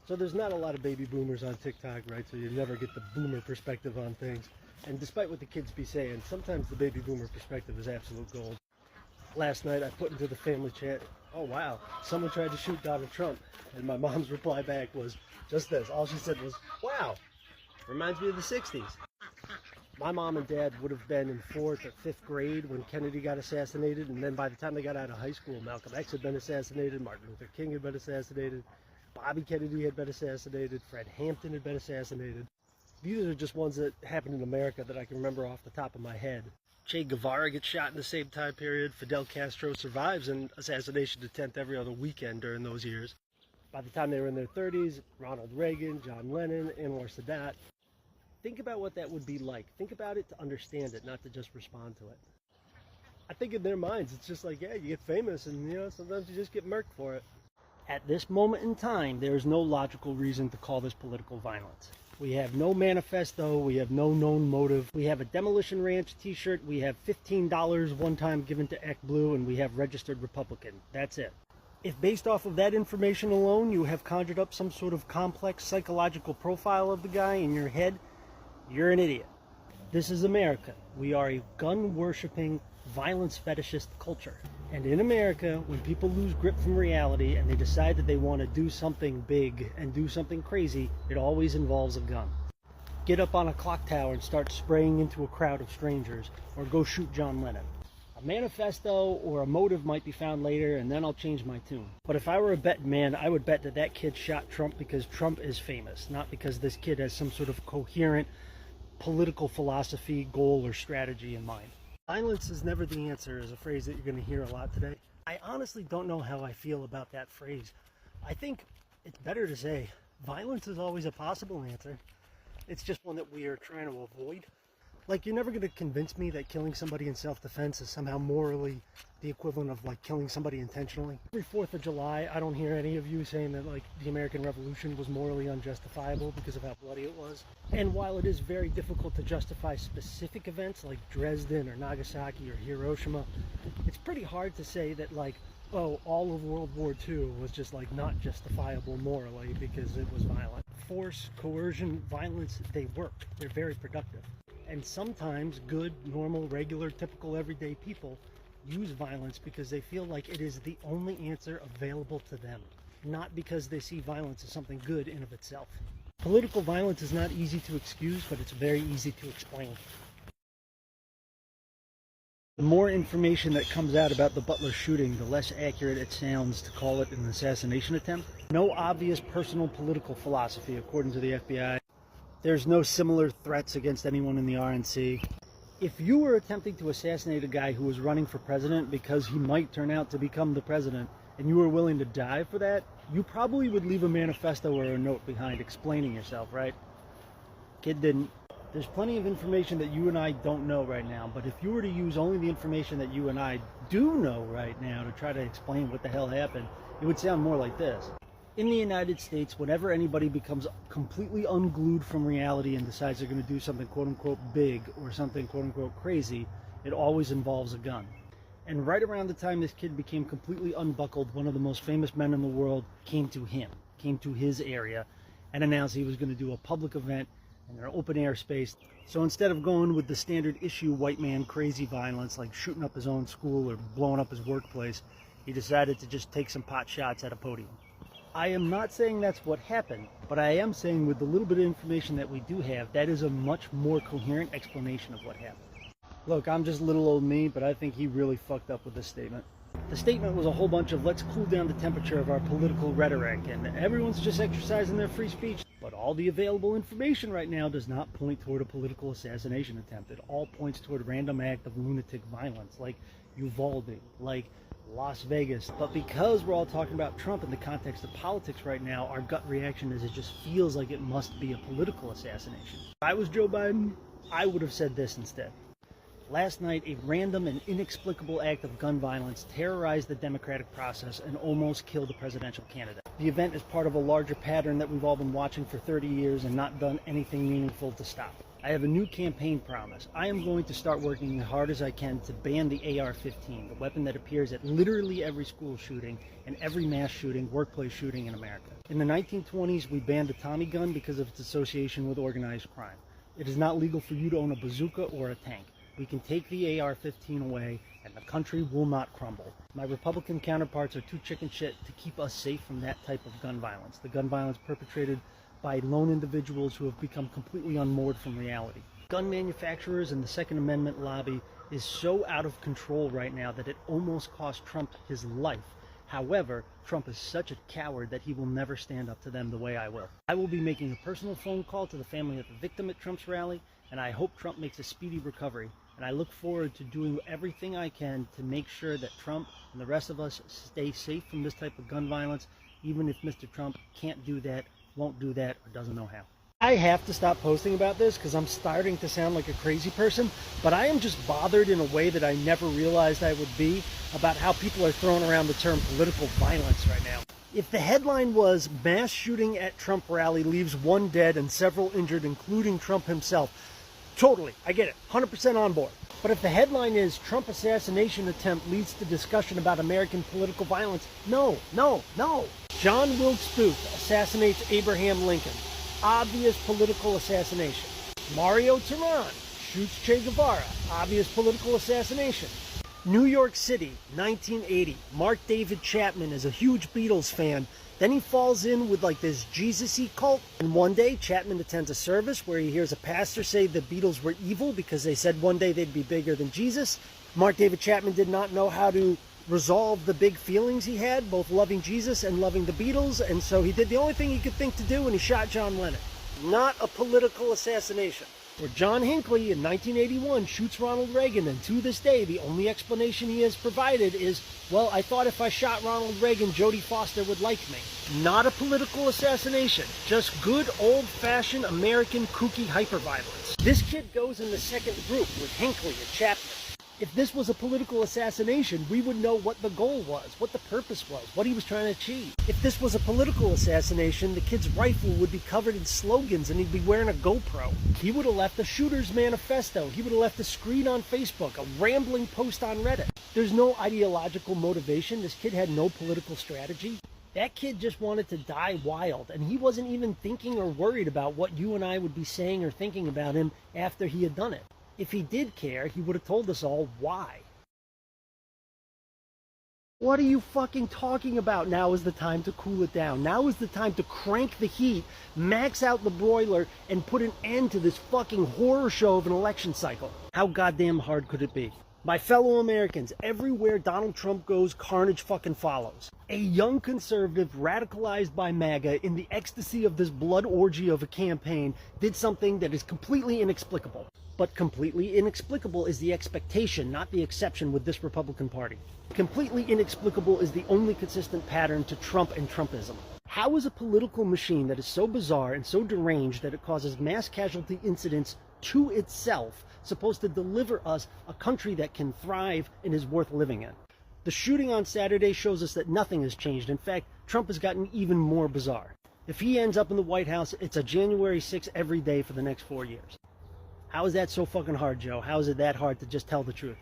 So there's not a lot of baby boomers on TikTok, right? So you never get the boomer perspective on things. And despite what the kids be saying, sometimes the baby boomer perspective is absolute gold. Last night I put into the family chat, oh wow, someone tried to shoot Donald Trump. And my mom's reply back was just this. All she said was, wow, reminds me of the 60s. My mom and dad would have been in 4th or 5th grade when Kennedy got assassinated. And then by the time they got out of high school, Malcolm X had been assassinated, Martin Luther King had been assassinated, Bobby Kennedy had been assassinated, Fred Hampton had been assassinated. These are just ones that happened in America that I can remember off the top of my head. Che Guevara gets shot in the same time period. Fidel Castro survives an assassination attempt every other weekend during those years. By the time they were in their 30s, Ronald Reagan, John Lennon, Anwar Sadat. Think about what that would be like. Think about it to understand it, not to just respond to it. I think in their minds, it's just like, yeah, you get famous and, sometimes you just get murked for it. At this moment in time, there is no logical reason to call this political violence. We have no manifesto, we have no known motive. We have a Demolition Ranch t-shirt, we have $15 one time given to ActBlue, and we have registered Republican. That's it. If based off of that information alone, you have conjured up some sort of complex psychological profile of the guy in your head, you're an idiot. This is America. We are a gun-worshipping, violence fetishist culture. And in America, when people lose grip from reality and they decide that they want to do something big and do something crazy, it always involves a gun. Get up on a clock tower and start spraying into a crowd of strangers, or go shoot John Lennon. A manifesto or a motive might be found later, and then I'll change my tune. But if I were a betting man, I would bet that that kid shot Trump because Trump is famous, not because this kid has some sort of coherent political philosophy, goal, or strategy in mind. Violence is never the answer is a phrase that you're going to hear a lot today. I honestly don't know how I feel about that phrase. I think it's better to say violence is always a possible answer. It's just one that we are trying to avoid. Like, you're never going to convince me that killing somebody in self-defense is somehow morally the equivalent of, like, killing somebody intentionally. Every 4th of July, I don't hear any of you saying that, like, the American Revolution was morally unjustifiable because of how bloody it was. And while it is very difficult to justify specific events like Dresden or Nagasaki or Hiroshima, it's pretty hard to say that, like, oh, all of World War II was just, like, not justifiable morally because it was violent. Force, coercion, violence, they work. They're very productive. And sometimes good, normal, regular, typical, everyday people use violence because they feel like it is the only answer available to them, not because they see violence as something good in of itself. Political violence is not easy to excuse, but it's very easy to explain. The more information that comes out about the Butler shooting, the less accurate it sounds to call it an assassination attempt. No obvious personal political philosophy, according to the FBI. There's no similar threats against anyone in the RNC. If you were attempting to assassinate a guy who was running for president because he might turn out to become the president, and you were willing to die for that, you probably would leave a manifesto or a note behind explaining yourself, right? Kid didn't. There's plenty of information that you and I don't know right now, but if you were to use only the information that you and I do know right now to try to explain what the hell happened, it would sound more like this. In the United States, whenever anybody becomes completely unglued from reality and decides they're going to do something quote-unquote big or something quote-unquote crazy, it always involves a gun. And right around the time this kid became completely unbuckled, one of the most famous men in the world came to his area, and announced he was going to do a public event in an open air space. So instead of going with the standard issue white man crazy violence, like shooting up his own school or blowing up his workplace, he decided to just take some pot shots at a podium. I am not saying that's what happened, but I am saying with the little bit of information that we do have, that is a much more coherent explanation of what happened. Look, I'm just little old me, but I think he really fucked up with this statement. The statement was a whole bunch of let's cool down the temperature of our political rhetoric, and everyone's just exercising their free speech. But all the available information right now does not point toward a political assassination attempt. It all points toward a random act of lunatic violence, like Uvalde, like Las Vegas. But because we're all talking about Trump in the context of politics right now, our gut reaction is it just feels like it must be a political assassination. If I was Joe Biden, I would have said this instead. Last night, a random and inexplicable act of gun violence terrorized the democratic process and almost killed the presidential candidate. The event is part of a larger pattern that we've all been watching for 30 years and not done anything meaningful to stop. I have a new campaign promise. I am going to start working as hard as I can to ban the AR-15, the weapon that appears at literally every school shooting and every mass shooting, workplace shooting in America. In the 1920s, we banned the Tommy gun because of its association with organized crime. It is not legal for you to own a bazooka or a tank. We can take the AR-15 away, and the country will not crumble. My Republican counterparts are too chicken shit to keep us safe from that type of gun violence. The gun violence perpetrated by lone individuals who have become completely unmoored from reality. Gun manufacturers and the Second Amendment lobby is so out of control right now that it almost cost Trump his life. However, Trump is such a coward that he will never stand up to them the way I will. I will be making a personal phone call to the family of the victim at Trump's rally, and I hope Trump makes a speedy recovery. And I look forward to doing everything I can to make sure that Trump and the rest of us stay safe from this type of gun violence, even if Mr. Trump can't do that, won't do that, or doesn't know how. I have to stop posting about this because I'm starting to sound like a crazy person, but I am just bothered in a way that I never realized I would be about how people are throwing around the term political violence right now. If the headline was mass shooting at Trump rally leaves 1 dead and several injured, including Trump himself, totally, I get it, 100% on board. But if the headline is Trump assassination attempt leads to discussion about American political violence, no. John Wilkes Booth assassinates Abraham Lincoln. Obvious political assassination. Mario Turan shoots Che Guevara. Obvious political assassination. New York City, 1980. Mark David Chapman is a huge Beatles fan. Then he falls in with like this Jesus-y cult. And one day, Chapman attends a service where he hears a pastor say the Beatles were evil because they said one day they'd be bigger than Jesus. Mark David Chapman did not know how to resolve the big feelings he had, both loving Jesus and loving the Beatles, and so he did the only thing he could think to do, and he shot John Lennon. Not a political assassination. Or John Hinckley in 1981 shoots Ronald Reagan, and to this day, the only explanation he has provided is, well, I thought if I shot Ronald Reagan, Jodie Foster would like me. Not a political assassination, just good old-fashioned American kooky hyperviolence. This kid goes in the second group with Hinckley and Chapman. If this was a political assassination, we would know what the goal was, what the purpose was, what he was trying to achieve. If this was a political assassination, the kid's rifle would be covered in slogans and he'd be wearing a GoPro. He would have left a shooter's manifesto. He would have left a screen on Facebook, a rambling post on Reddit. There's no ideological motivation. This kid had no political strategy. That kid just wanted to die wild, and he wasn't even thinking or worried about what you and I would be saying or thinking about him after he had done it. If he did care, he would have told us all why. What are you fucking talking about? Now is the time to cool it down. Now is the time to crank the heat, max out the broiler, and put an end to this fucking horror show of an election cycle. How goddamn hard could it be? My fellow Americans, everywhere Donald Trump goes, carnage fucking follows. A young conservative radicalized by MAGA in the ecstasy of this blood orgy of a campaign did something that is completely inexplicable. But completely inexplicable is the expectation, not the exception with this Republican Party. Completely inexplicable is the only consistent pattern to Trump and Trumpism. How is a political machine that is so bizarre and so deranged that it causes mass casualty incidents to itself supposed to deliver us a country that can thrive and is worth living in? The shooting on Saturday shows us that nothing has changed. In fact, Trump has gotten even more bizarre. If he ends up in the White House, it's a January 6th every day for the next 4 years. How is that so fucking hard, Joe? How is it that hard to just tell the truth?